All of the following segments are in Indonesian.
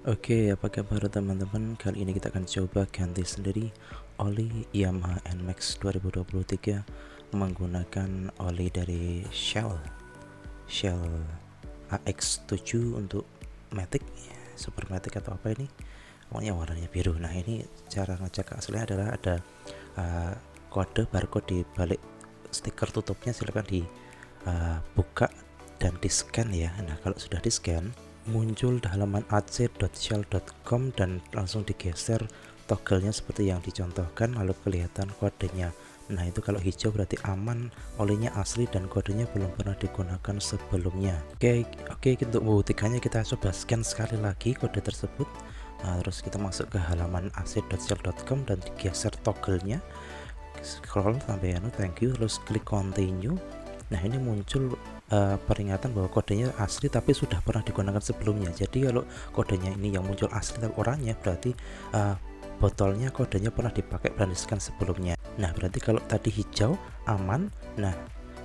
Oke, apa kabar teman-teman? Kali ini kita akan coba ganti sendiri oli Yamaha NMAX 2023 menggunakan oli dari Shell AX7 untuk Matic, Super Matic atau apa ini? Pokoknya warnanya biru. Nah, ini cara ngecek aslinya adalah ada kode barcode di balik stiker tutupnya. Silakan dibuka dan di scan ya. Nah, kalau sudah di scan muncul di halaman ac.shell.com dan langsung digeser toggle-nya seperti yang dicontohkan, lalu kelihatan kodenya. Nah, itu kalau hijau berarti aman, olinya asli dan kodenya belum pernah digunakan sebelumnya. Oke, untuk membuktikannya kita coba scan sekali lagi kode tersebut. Nah, terus kita masuk ke halaman ac.shell.com dan digeser toggle-nya, scroll sampai thank you, terus klik continue. Nah, ini muncul peringatan bahwa kodenya asli tapi sudah pernah digunakan sebelumnya. Jadi kalau kodenya ini yang muncul asli tapi oranye, berarti botolnya kodenya pernah dipakai brandiskan sebelumnya. Nah, berarti kalau tadi hijau aman. Nah,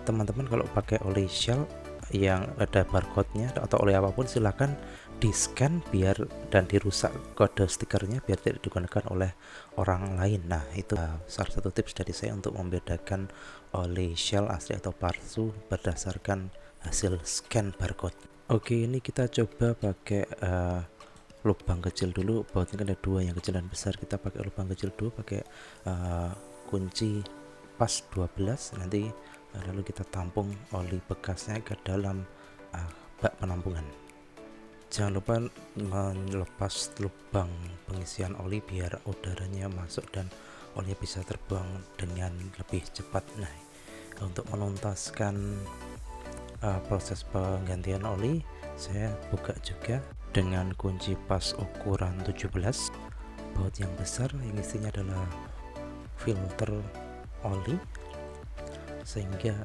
teman-teman kalau pakai oli Shell yang ada barcode-nya atau oleh apapun, silahkan di scan biar dan dirusak kode stikernya biar tidak digunakan oleh orang lain. Nah, itu salah satu tips dari saya untuk membedakan oli Shell asli atau palsu berdasarkan hasil scan barcode. Oke, ini kita coba pakai lubang kecil dulu. Bautnya kan ada dua, yang kecil dan besar. Kita pakai lubang kecil dulu, pakai kunci pas 12. Nanti lalu kita tampung oli bekasnya ke dalam bak penampungan. Jangan lupa melepas lubang pengisian oli biar udaranya masuk dan oli bisa terbuang dengan lebih cepat. Nah, untuk menuntaskan proses penggantian oli, saya buka juga dengan kunci pas ukuran 17, baut yang besar yang isinya adalah filter oli, sehingga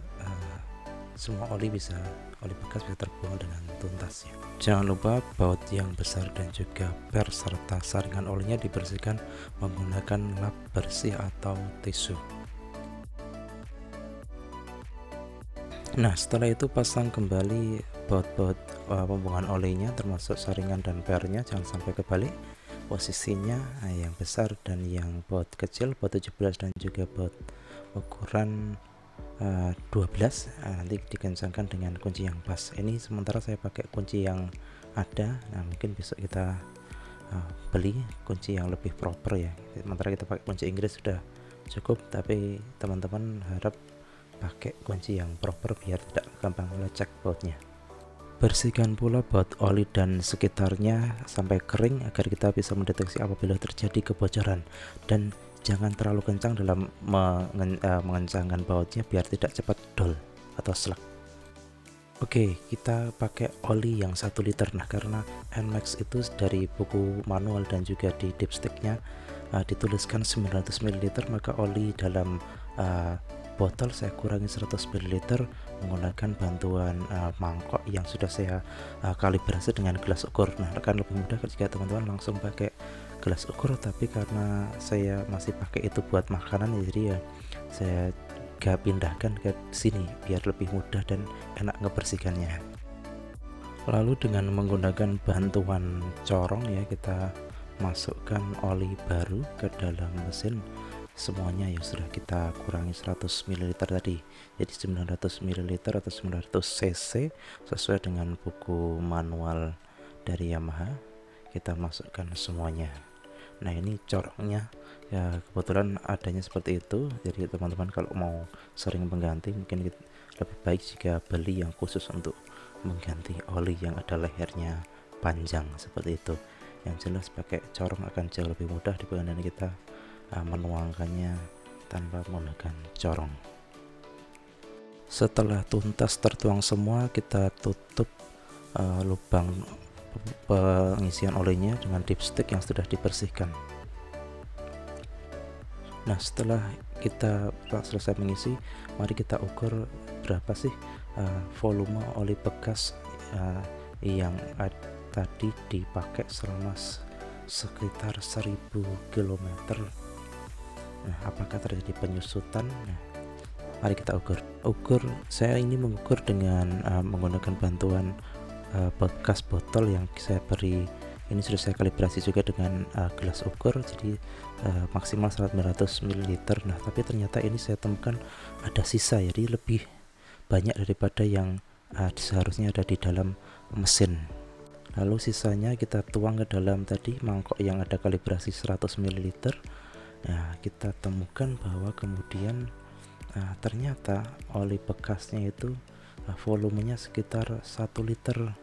semua oli bekas bisa terbuang dengan tuntas ya. Jangan lupa baut yang besar dan juga per serta saringan olinya dibersihkan menggunakan lap bersih atau tisu. Nah, setelah itu pasang kembali baut-baut pembuangan olinya termasuk saringan dan pernya, jangan sampai kebalik posisinya. Yang besar dan yang baut kecil, baut 17 dan juga baut ukuran 12 nanti dikencangkan dengan kunci yang pas. Ini sementara saya pakai kunci yang ada. Nah, mungkin besok kita beli kunci yang lebih proper ya. Sementara kita pakai kunci Inggris sudah cukup, tapi teman-teman harap pakai kunci yang proper biar tidak gampang lecek bautnya. Bersihkan pula baut oli dan sekitarnya sampai kering agar kita bisa mendeteksi apabila terjadi kebocoran, dan jangan terlalu kencang dalam mengencangkan bautnya biar tidak cepat dol atau slak. Oke, kita pakai oli yang 1 liter. Nah, karena NMAX itu dari buku manual dan juga di dipsticknya dituliskan 900 ml, maka oli dalam botol saya kurangi 100 ml menggunakan bantuan mangkok yang sudah saya kalibrasi dengan gelas ukur. Nah, akan lebih mudah jika teman-teman langsung pakai gelas ukur, tapi karena saya masih pakai itu buat makanan, jadi ya saya pindahkan ke sini biar lebih mudah dan enak ngebersihkannya. Lalu dengan menggunakan bantuan corong ya, kita masukkan oli baru ke dalam mesin. Semuanya ya sudah kita kurangi 100 ml tadi, jadi 900 ml atau 900 cc sesuai dengan buku manual dari Yamaha. Kita masukkan semuanya. Nah, ini corongnya ya kebetulan adanya seperti itu, jadi teman-teman kalau mau sering mengganti mungkin lebih baik jika beli yang khusus untuk mengganti oli yang ada lehernya panjang seperti itu. Yang jelas pakai corong akan jauh lebih mudah dibandingkan kita menuangkannya tanpa menggunakan corong. Setelah tuntas tertuang semua, kita tutup lubang pengisian olinya dengan dipstick yang sudah dibersihkan. Nah, setelah kita selesai mengisi, mari kita ukur berapa sih volume oli bekas yang tadi dipakai selama sekitar 1000 km. Nah, apakah terjadi penyusutan? Nah, mari kita ukur. Saya ini mengukur dengan menggunakan bantuan bekas botol yang saya beri Ini sudah saya kalibrasi juga dengan gelas ukur, jadi maksimal 900 ml. Nah tapi ternyata ini saya temukan ada sisa, jadi lebih banyak daripada yang seharusnya ada di dalam mesin. Lalu sisanya kita tuang ke dalam tadi mangkok yang ada kalibrasi 100 ml. Nah kita temukan bahwa kemudian ternyata oli bekasnya itu volumenya sekitar 1 liter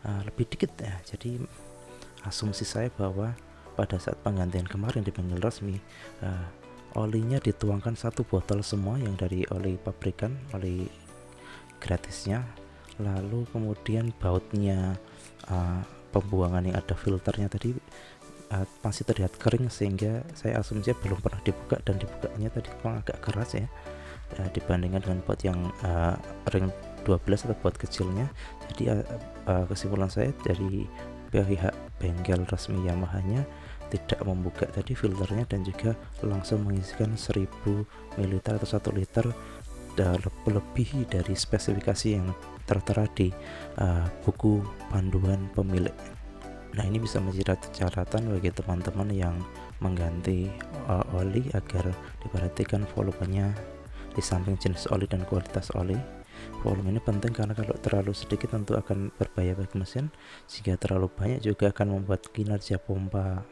lebih dikit ya. Jadi asumsi saya bahwa pada saat penggantian kemarin di bengkel resmi, olinya dituangkan 1 botol semua yang dari oli pabrikan, oli gratisnya. Lalu kemudian bautnya pembuangan yang ada filternya tadi masih terlihat kering, sehingga saya asumsi belum pernah dibuka, dan dibukanya tadi memang agak keras ya, dibandingkan dengan baut yang ring 12 atau baut kecilnya. Jadi kesimpulan saya dari pihak bengkel resmi Yamaha-nya tidak membuka tadi filternya dan juga langsung mengisikan 1000 ml atau 1 liter lebih dari spesifikasi yang tertera di buku panduan pemilik. Nah ini bisa menjadi catatan bagi teman-teman yang mengganti oli, agar diperhatikan volumenya di samping jenis oli dan kualitas oli. Volume ini penting karena kalau terlalu sedikit tentu akan berbahaya bagi mesin, jika terlalu banyak juga akan membuat kinerja pompa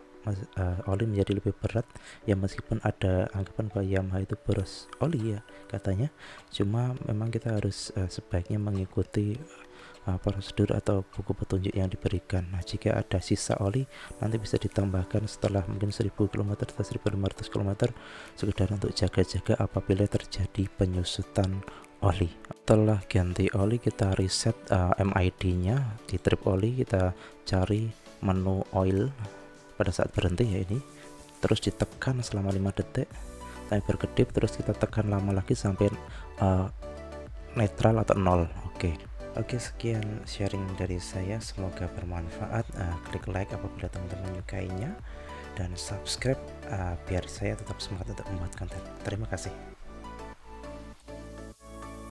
oli menjadi lebih berat. Ya meskipun ada anggapan bahwa Yamaha itu boros oli ya katanya, cuma memang kita harus sebaiknya mengikuti prosedur atau buku petunjuk yang diberikan. Nah jika ada sisa oli nanti bisa ditambahkan setelah mungkin 1000 km atau 1500 km, sekedar untuk jaga-jaga apabila terjadi penyusutan oli. Setelah ganti oli kita reset MID nya di trip oli, kita cari menu oil pada saat berhenti ya ini, terus ditekan selama 5 detik, timer kedip, terus kita tekan lama lagi sampai netral atau 0. Oke, sekian sharing dari saya, semoga bermanfaat. Klik like apabila teman-teman menyukainya, dan subscribe biar saya tetap semangat untuk membuat konten. Terima kasih.